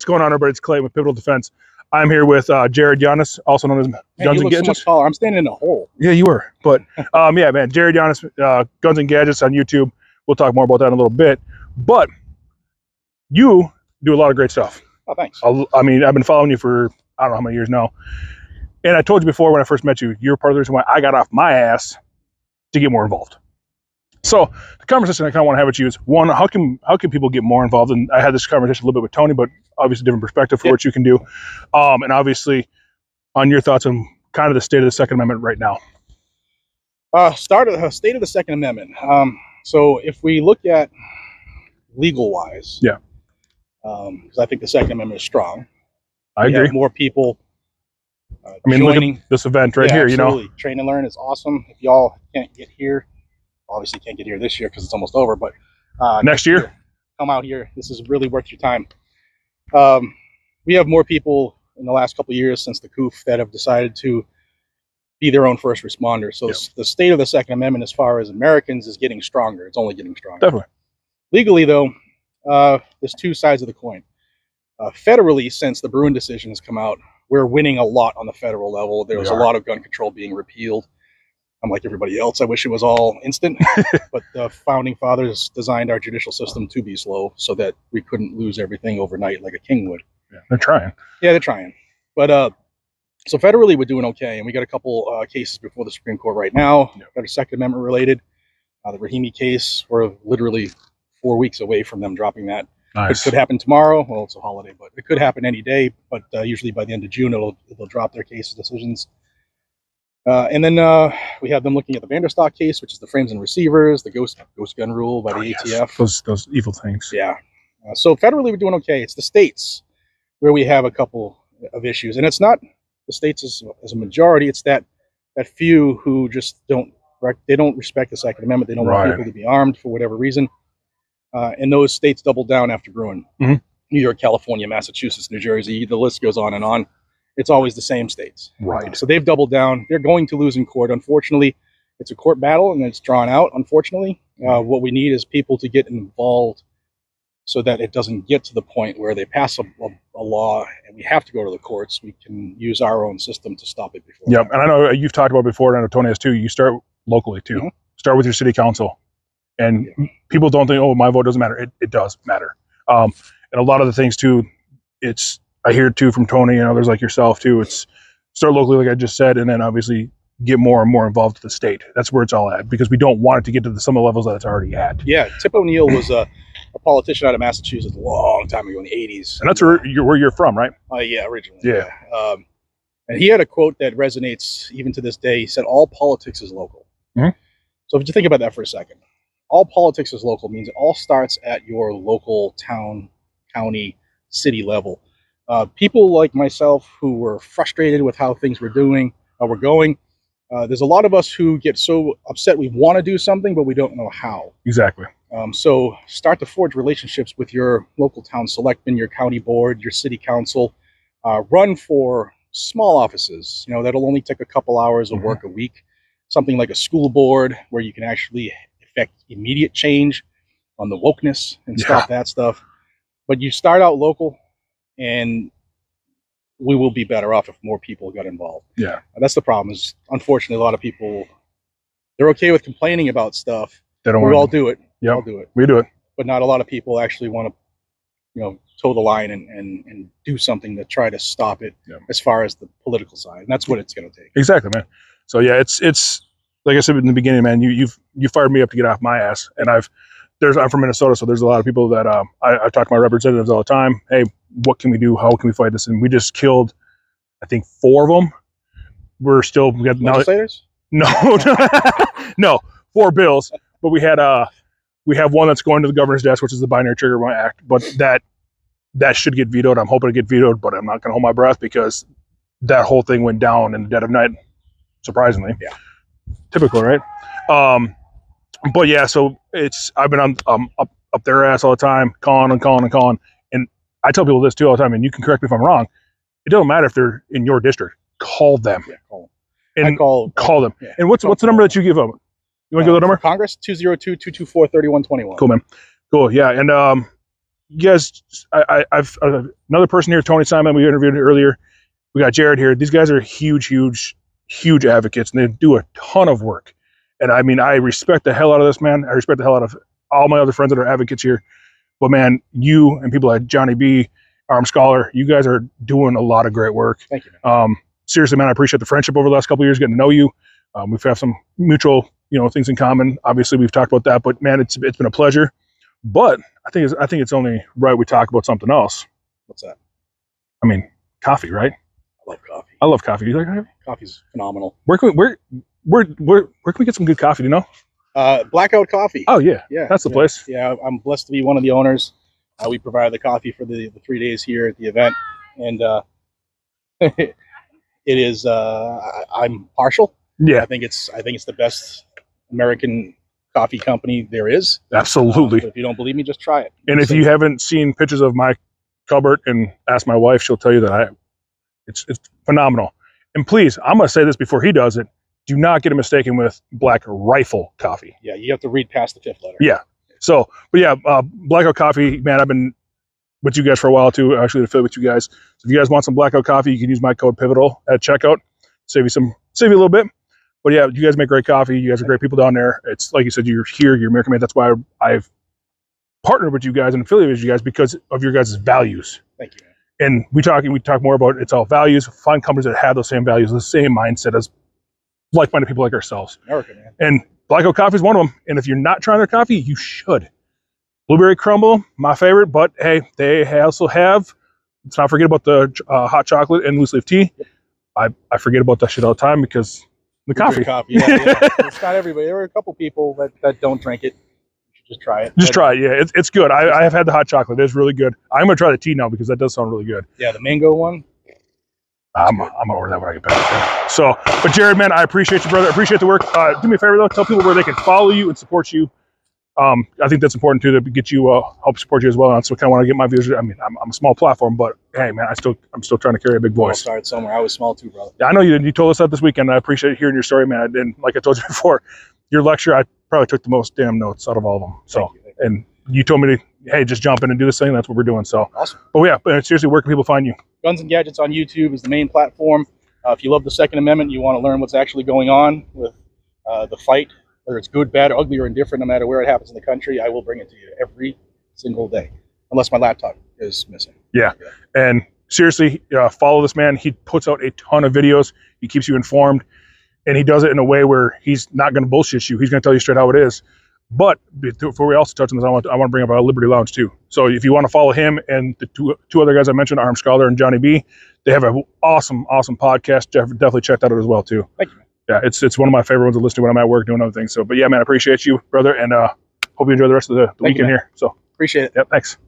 going on, everybody? It's Clay with Pivotal Defense. I'm here with Jared Yanis, also known as Guns and Gadgets. So much taller. I'm standing in a hole. Yeah, you were. But yeah, man, Jared Yanis, Guns and Gadgets on YouTube. We'll talk more about that in a little bit. But you do a lot of great stuff. Oh, thanks. I mean, I've been following you for I don't know how many years now. And I told you before when I first met you, you're part of the reason why I got off my ass to get more involved. So the conversation I kind of want to have with you is, one, how can people get more involved? And I had this conversation a little bit with Tony, but obviously different perspective for what you can do. And obviously on your thoughts on kind of the state of the Second Amendment right now. State of the Second Amendment. So if we look at legal wise, yeah, because I think the Second Amendment is strong. I agree. Have more people. I mean, joining. Look at this event right here. Absolutely. You know, Train and Learn is awesome. If y'all can't get here, obviously can't get here this year because it's almost over. But next year, come out here. This is really worth your time. We have more people in the last couple of years since the coup that have decided to be their own first responders. So the state of the Second Amendment, as far as Americans, is getting stronger. It's only getting stronger. Definitely. Legally, though, there's two sides of the coin. Federally, since the Bruin decision has come out, we're winning a lot on the federal level. There was a lot of gun control being repealed. Unlike everybody else, I wish it was all instant. But the founding fathers designed our judicial system to be slow so that we couldn't lose everything overnight like a king would. Yeah, they're trying. Yeah, they're trying. But so federally, we're doing okay. And we got a couple cases before the Supreme Court right now that are Second Amendment related. The Rahimi case, we're literally 4 weeks away from them dropping that. Nice. It could happen tomorrow. Well, it's a holiday, but it could happen any day. But usually by the end of June, they'll drop their case decisions. And then we have them looking at the Vanderstock case, which is the frames and receivers, the ghost gun rule by the ATF. Those evil things. Yeah. So federally, we're doing okay. It's the states where we have a couple of issues, and it's not the states as a majority. It's that few who just don't respect the Second Amendment. They don't want people to be armed for whatever reason. And those states doubled down after Bruin. Mm-hmm. New York, California, Massachusetts, New Jersey, the list goes on and on. It's always the same states. Right. So they've doubled down. They're going to lose in court. Unfortunately, it's a court battle and it's drawn out, unfortunately. What we need is people to get involved so that it doesn't get to the point where they pass a law and we have to go to the courts. We can use our own system to stop it before. Yep. And I know you've talked about before, and I know Tony has too. You start locally too. Mm-hmm. Start with your city council. And people don't think, oh, my vote doesn't matter. It does matter. And a lot of the things too, I hear too from Tony and others like yourself too. It's start locally, like I just said, and then obviously get more and more involved with the state. That's where it's all at, because we don't want it to get to some of the levels that it's already at. Yeah, Tip O'Neill was a politician out of Massachusetts a long time ago in the 80s. And that's where you're from, right? Yeah, originally. Yeah. And he had a quote that resonates even to this day. He said, "All politics is local." Mm-hmm. So if you think about that for a second, all politics is local means it all starts at your local town, county, city level. People like myself who were frustrated with how things were going. There's a lot of us who get so upset we want to do something, but we don't know how. Exactly. So start to forge relationships with your local town selectman, your county board, your city council. Run for small offices, that'll only take a couple hours of work a week. Something like a school board where you can actually affect immediate change on the wokeness and stop that stuff. But you start out local, and we will be better off if more people got involved. Yeah. That's the problem is, unfortunately, a lot of people, they're okay with complaining about stuff. They don't all do it. Yeah, all do it. We do it. But not a lot of people actually want to, toe the line and do something to try to stop it as far as the political side. And that's what it's going to take. Exactly, man. So yeah, it's like I said in the beginning, man, you fired me up to get off my ass. And I'm from Minnesota, so there's a lot of people that I talk to my representatives all the time. Hey, what can we do? How can we fight this? And we just killed, I think, 4 of them. We got legislators? No, 4 bills. But we have one that's going to the governor's desk, which is the Binary Trigger One Act. But that should get vetoed. I'm hoping to get vetoed, but I'm not going to hold my breath because that whole thing went down in the dead of night. Surprisingly, typical, right? But yeah, so I've been up their ass all the time, calling, and I tell people this too all the time. And you can correct me if I'm wrong. It doesn't matter if they're in your district. Call them. Yeah, call them. And call them. Yeah. And what's the number that you give them? You want to give the number? Congress 202-224-3121. Cool, man. Cool. Yeah, and you guys, I've another person here, Tony Simon, we interviewed earlier. We got Jared here. These guys are huge advocates, and they do a ton of work. And I mean, I respect the hell out of this, man. I respect the hell out of all my other friends that are advocates here. But man, you and people like Johnny B, Arm Scholar, you guys are doing a lot of great work. Thank you, man. Seriously, man, I appreciate the friendship over the last couple of years, getting to know you. We've had some mutual, things in common. Obviously, we've talked about that, but man, it's been a pleasure. But I think it's only right we talk about something else. What's that? I mean, coffee, right? I love coffee. I love coffee. Do you like coffee? Coffee's phenomenal. Where can we get some good coffee? Do you know? Blackout Coffee. Oh yeah, that's the place. Yeah, I'm blessed to be one of the owners. We provide the coffee for the 3 days here at the event, and it is. I'm partial. Yeah, I think it's the best American coffee company there is. Absolutely. But if you don't believe me, just try it. And if you haven't seen pictures of my cupboard and ask my wife, she'll tell you that it's phenomenal. And please, I'm going to say this before he does it. Do not get it mistaken with Black Rifle Coffee. Yeah, you have to read past the 5th letter. Yeah. So, but yeah, Blackout Coffee, man, I've been with you guys for a while too. Actually, affiliate with you guys. So if you guys want some Blackout Coffee, you can use my code Pivotal at checkout. Save you a little bit. But yeah, you guys make great coffee. You guys are great people down there. It's like you said, you're here, you're American made. That's why I've partnered with you guys and affiliated with you guys, because of your guys' values. Thank you, man. And we talk more about it's all values. Find companies that have those same values, the same mindset as like-minded people like ourselves. America, man. And Blackout Coffee is one of them. And if you're not trying their coffee, you should. Blueberry Crumble, my favorite. But hey, they also have. Let's not forget about the hot chocolate and loose leaf tea. I forget about that shit all the time because the coffee. Yeah. It's not everybody. There are a couple people that don't drink it. You should just try it. Try it. Yeah, it's good. I have had the hot chocolate. It's really good. I'm gonna try the tea now because that does sound really good. Yeah, the mango one. I'm gonna order that when I get back. So, but Jared, man, I appreciate you, brother. I appreciate the work. Do me a favor though, tell people where they can follow you and support you. I think that's important too, to get you help support you as well. And so I kind of want to get my views. I mean, I'm a small platform, but hey, man, I'm still trying to carry a big voice. I started somewhere. I was small too, brother. Yeah, I know you told us that this weekend. And I appreciate hearing your story, man. And like I told you before, your lecture, I probably took the most damn notes out of all of them. So, Thank you. And you told me to, hey, just jump in and do this thing. That's what we're doing. So awesome. But yeah, but seriously, where can people find you? Guns and Gadgets on YouTube is the main platform. If you love the Second Amendment, you want to learn what's actually going on with the fight, whether it's good, bad, ugly, or indifferent, no matter where it happens in the country, I will bring it to you every single day, unless my laptop is missing. Yeah. And seriously, follow this man. He puts out a ton of videos. He keeps you informed, and he does it in a way where he's not going to bullshit you. He's going to tell you straight how it is. But before we also touch on this, I want to bring up our Liberty Lounge too. So if you want to follow him and the two other guys I mentioned, Arm Scholar and Johnny B, they have an awesome podcast. Definitely check that out as well too. Thank you, man. Yeah, it's one of my favorite ones to listen to when I'm at work doing other things. So, but yeah, man, I appreciate you, brother, and hope you enjoy the rest of the weekend here. So appreciate it. Yep, thanks.